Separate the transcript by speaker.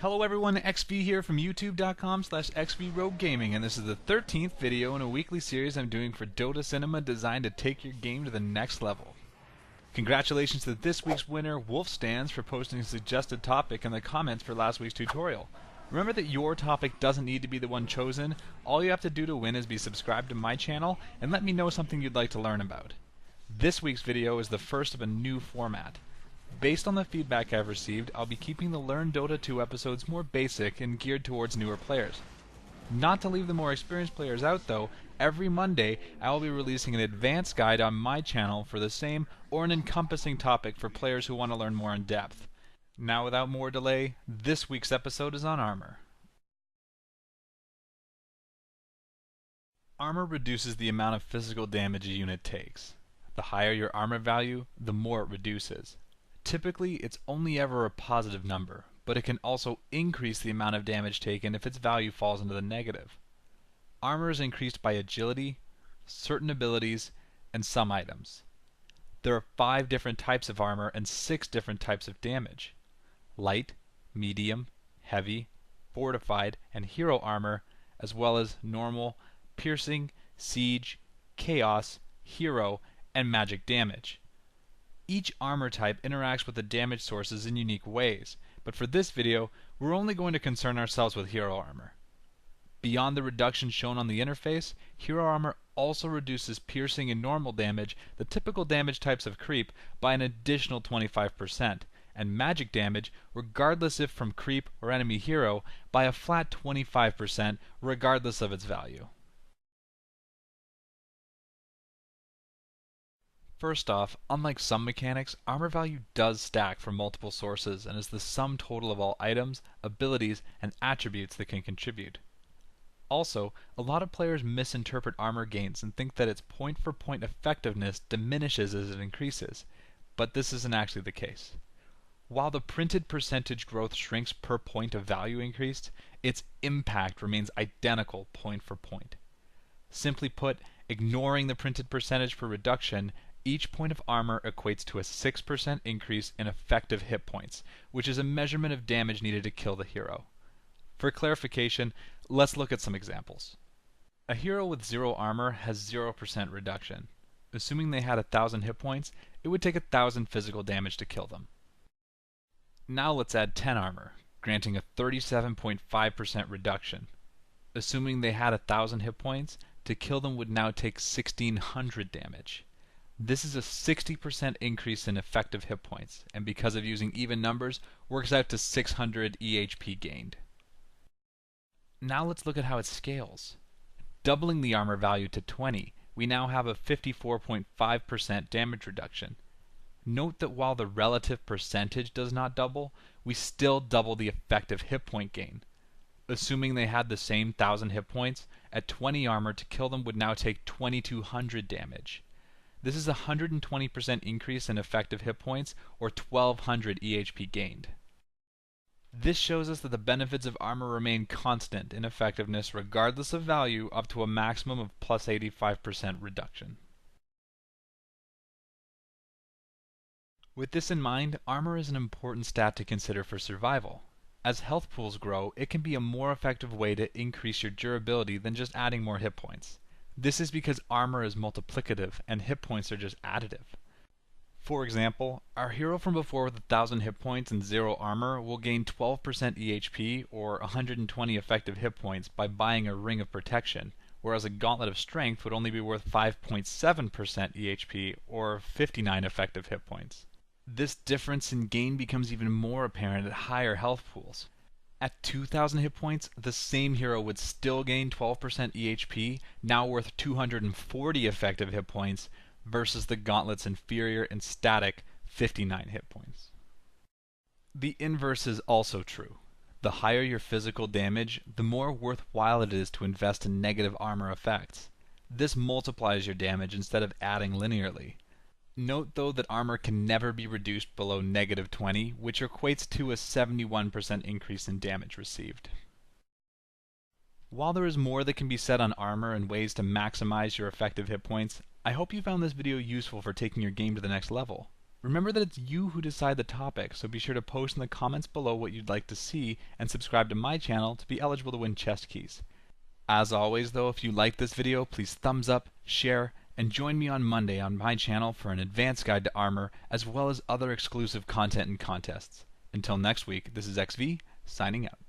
Speaker 1: Hello everyone, XV here from youtube.com/xvroguegaming, and this is the 13th video in a weekly series I'm doing for Dota Cinema designed to take your game to the next level. Congratulations to this week's winner, Wolfstans, for posting a suggested topic in the comments for last week's tutorial. Remember that your topic doesn't need to be the one chosen. All you have to do to win is be subscribed to my channel and let me know something you'd like to learn about. This week's video is the first of a new format. Based on the feedback I've received, I'll be keeping the Learn Dota 2 episodes more basic and geared towards newer players. Not to leave the more experienced players out though, every Monday I will be releasing an advanced guide on my channel for the same or an encompassing topic for players who want to learn more in depth. Now without more delay, this week's episode is on armor. Armor reduces the amount of physical damage a unit takes. The higher your armor value, the more it reduces. Typically, it's only ever a positive number, but it can also increase the amount of damage taken if its value falls into the negative. Armor is increased by agility, certain abilities, and some items. There are 5 different types of armor and 6 different types of damage. Light, medium, heavy, fortified, and hero armor, as well as normal, piercing, siege, chaos, hero, and magic damage. Each armor type interacts with the damage sources in unique ways, but for this video, we're only going to concern ourselves with hero armor. Beyond the reduction shown on the interface, hero armor also reduces piercing and normal damage, the typical damage types of creep, by an additional 25%, and magic damage, regardless if from creep or enemy hero, by a flat 25%, regardless of its value. First off, unlike some mechanics, armor value does stack from multiple sources and is the sum total of all items, abilities, and attributes that can contribute. Also, a lot of players misinterpret armor gains and think that its point-for-point effectiveness diminishes as it increases, but this isn't actually the case. While the printed percentage growth shrinks per point of value increased, its impact remains identical point for point. Simply put, ignoring the printed percentage for reduction, each point of armor equates to a 6% increase in effective hit points, which is a measurement of damage needed to kill the hero. For clarification, let's look at some examples. A hero with 0 armor has 0% reduction. Assuming they had 1,000 hit points, it would take 1,000 physical damage to kill them. Now let's add 10 armor, granting a 37.5% reduction. Assuming they had 1,000 hit points, to kill them would now take 1,600 damage. This is a 60% increase in effective hit points, and because of using even numbers, works out to 600 EHP gained. Now let's look at how it scales. Doubling the armor value to 20, we now have a 54.5% damage reduction. Note that while the relative percentage does not double, we still double the effective hit point gain. Assuming they had the same 1,000 hit points, at 20 armor to kill them would now take 2,200 damage. This is a 120% increase in effective hit points, or 1,200 EHP gained. This shows us that the benefits of armor remain constant in effectiveness regardless of value up to a maximum of plus 85% reduction. With this in mind, armor is an important stat to consider for survival. As health pools grow, it can be a more effective way to increase your durability than just adding more hit points. This is because armor is multiplicative and hit points are just additive. For example, our hero from before with 1,000 hit points and 0 armor will gain 12% EHP or 120 effective hit points by buying a Ring of Protection, whereas a Gauntlet of Strength would only be worth 5.7% EHP or 59 effective hit points. This difference in gain becomes even more apparent at higher health pools. At 2,000 hit points, the same hero would still gain 12% EHP, now worth 240 effective hit points, versus the Gauntlet's inferior and static 59 hit points. The inverse is also true. The higher your physical damage, the more worthwhile it is to invest in negative armor effects. This multiplies your damage instead of adding linearly. Note though that armor can never be reduced below negative 20, which equates to a 71% increase in damage received. While there is more that can be said on armor and ways to maximize your effective hit points, I hope you found this video useful for taking your game to the next level. Remember that it's you who decide the topic, so be sure to post in the comments below what you'd like to see and subscribe to my channel to be eligible to win chest keys. As always though, if you like this video, please thumbs up, share, and join me on Monday on my channel for an advanced guide to armor, as well as other exclusive content and contests. Until next week, this is XV, signing out.